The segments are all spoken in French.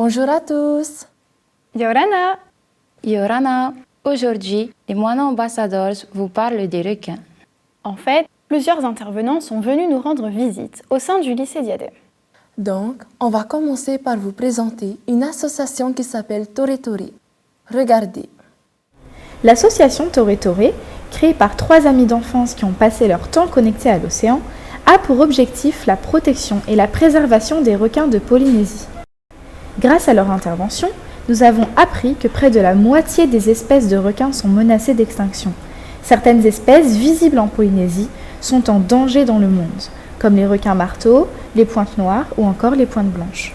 Bonjour à tous. Yorana. Yorana, aujourd'hui, les moines ambassadeurs vous parlent des requins. En fait, plusieurs intervenants sont venus nous rendre visite au sein du lycée Diadème. Donc, on va commencer par vous présenter une association qui s'appelle Tore Tore. Regardez. L'association Tore Tore, créée par 3 amis d'enfance qui ont passé leur temps connectés à l'océan, a pour objectif la protection et la préservation des requins de Polynésie. Grâce à leur intervention, nous avons appris que près de la moitié des espèces de requins sont menacées d'extinction. Certaines espèces visibles en Polynésie sont en danger dans le monde, comme les requins marteaux, les pointes noires ou encore les pointes blanches.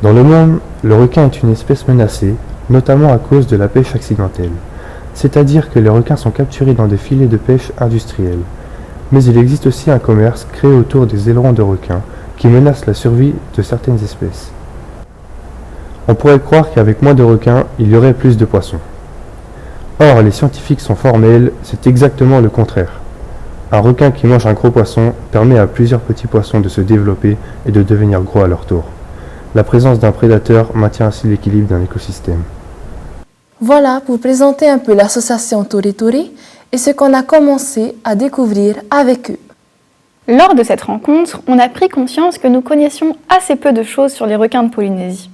Dans le monde, le requin est une espèce menacée, notamment à cause de la pêche accidentelle. C'est-à-dire que les requins sont capturés dans des filets de pêche industriels. Mais il existe aussi un commerce créé autour des ailerons de requins qui menace la survie de certaines espèces. On pourrait croire qu'avec moins de requins, il y aurait plus de poissons. Or, les scientifiques sont formels, c'est exactement le contraire. Un requin qui mange un gros poisson permet à plusieurs petits poissons de se développer et de devenir gros à leur tour. La présence d'un prédateur maintient ainsi l'équilibre d'un écosystème. Voilà pour présenter un peu l'association Tore Tore et ce qu'on a commencé à découvrir avec eux. Lors de cette rencontre, on a pris conscience que nous connaissions assez peu de choses sur les requins de Polynésie.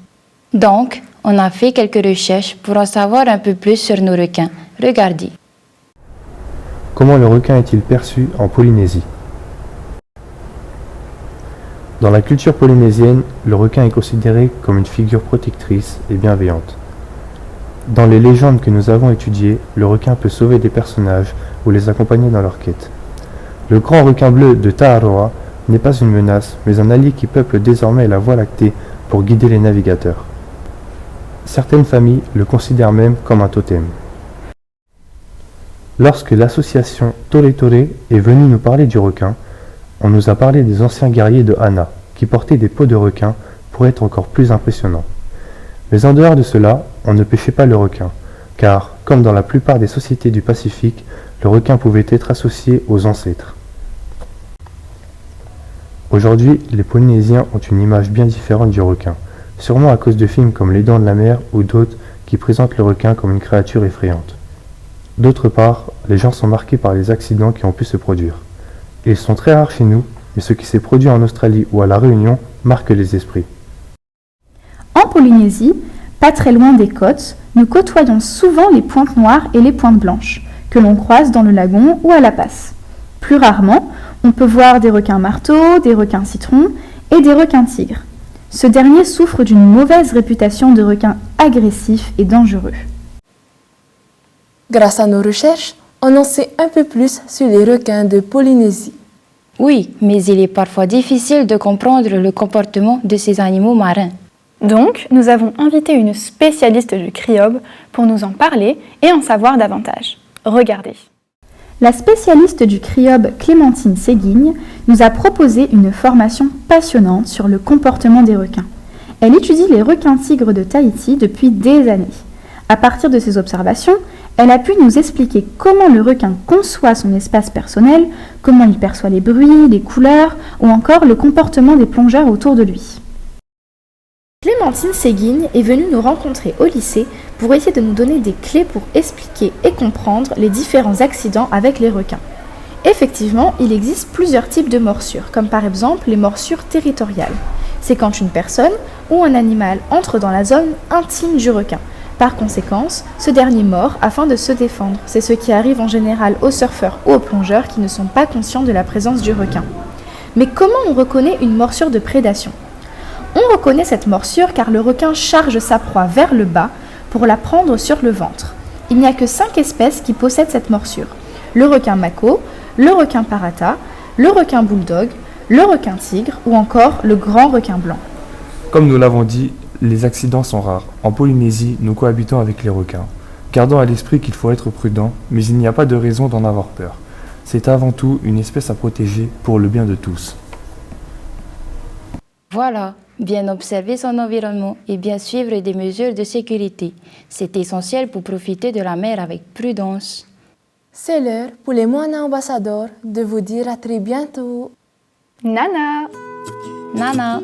Donc, on a fait quelques recherches pour en savoir un peu plus sur nos requins. Regardez. Comment le requin est-il perçu en Polynésie? Dans la culture polynésienne, le requin est considéré comme une figure protectrice et bienveillante. Dans les légendes que nous avons étudiées, le requin peut sauver des personnages ou les accompagner dans leur quête. Le grand requin bleu de Tararoa n'est pas une menace, mais un allié qui peuple désormais la Voie lactée pour guider les navigateurs. Certaines familles le considèrent même comme un totem. Lorsque l'association Tore Tore est venue nous parler du requin, on nous a parlé des anciens guerriers de Hana, qui portaient des peaux de requin pour être encore plus impressionnants. Mais en dehors de cela, on ne pêchait pas le requin, car, comme dans la plupart des sociétés du Pacifique, le requin pouvait être associé aux ancêtres. Aujourd'hui, les Polynésiens ont une image bien différente du requin, sûrement à cause de films comme Les Dents de la Mer ou d'autres qui présentent le requin comme une créature effrayante. D'autre part, les gens sont marqués par les accidents qui ont pu se produire. Ils sont très rares chez nous, mais ce qui s'est produit en Australie ou à La Réunion marque les esprits. En Polynésie, pas très loin des côtes, nous côtoyons souvent les pointes noires et les pointes blanches, que l'on croise dans le lagon ou à la passe. Plus rarement, on peut voir des requins marteaux, des requins citrons et des requins tigres. Ce dernier souffre d'une mauvaise réputation de requin agressif et dangereux. Grâce à nos recherches, on en sait un peu plus sur les requins de Polynésie. Oui, mais il est parfois difficile de comprendre le comportement de ces animaux marins. Donc, nous avons invité une spécialiste du criobe pour nous en parler et en savoir davantage. Regardez. La spécialiste du criobe Clémentine Séguigne nous a proposé une formation passionnante sur le comportement des requins. Elle étudie les requins-tigres de Tahiti depuis des années. À partir de ses observations, elle a pu nous expliquer comment le requin conçoit son espace personnel, comment il perçoit les bruits, les couleurs ou encore le comportement des plongeurs autour de lui. Clémentine Séguigne est venue nous rencontrer au lycée pour essayer de nous donner des clés pour expliquer et comprendre les différents accidents avec les requins. Effectivement, il existe plusieurs types de morsures, comme par exemple les morsures territoriales. C'est quand une personne ou un animal entre dans la zone intime du requin. Par conséquent, ce dernier mord afin de se défendre. C'est ce qui arrive en général aux surfeurs ou aux plongeurs qui ne sont pas conscients de la présence du requin. Mais comment on reconnaît une morsure de prédation ? On reconnaît cette morsure car le requin charge sa proie vers le bas pour la prendre sur le ventre. Il n'y a que 5 espèces qui possèdent cette morsure. Le requin mako, le requin parata, le requin bulldog, le requin tigre ou encore le grand requin blanc. Comme nous l'avons dit, les accidents sont rares. En Polynésie, nous cohabitons avec les requins. Gardons à l'esprit qu'il faut être prudent, mais il n'y a pas de raison d'en avoir peur. C'est avant tout une espèce à protéger pour le bien de tous. Voilà, bien observer son environnement et bien suivre des mesures de sécurité. C'est essentiel pour profiter de la mer avec prudence. C'est l'heure pour les moines ambassadeurs de vous dire à très bientôt. Nana! Nana!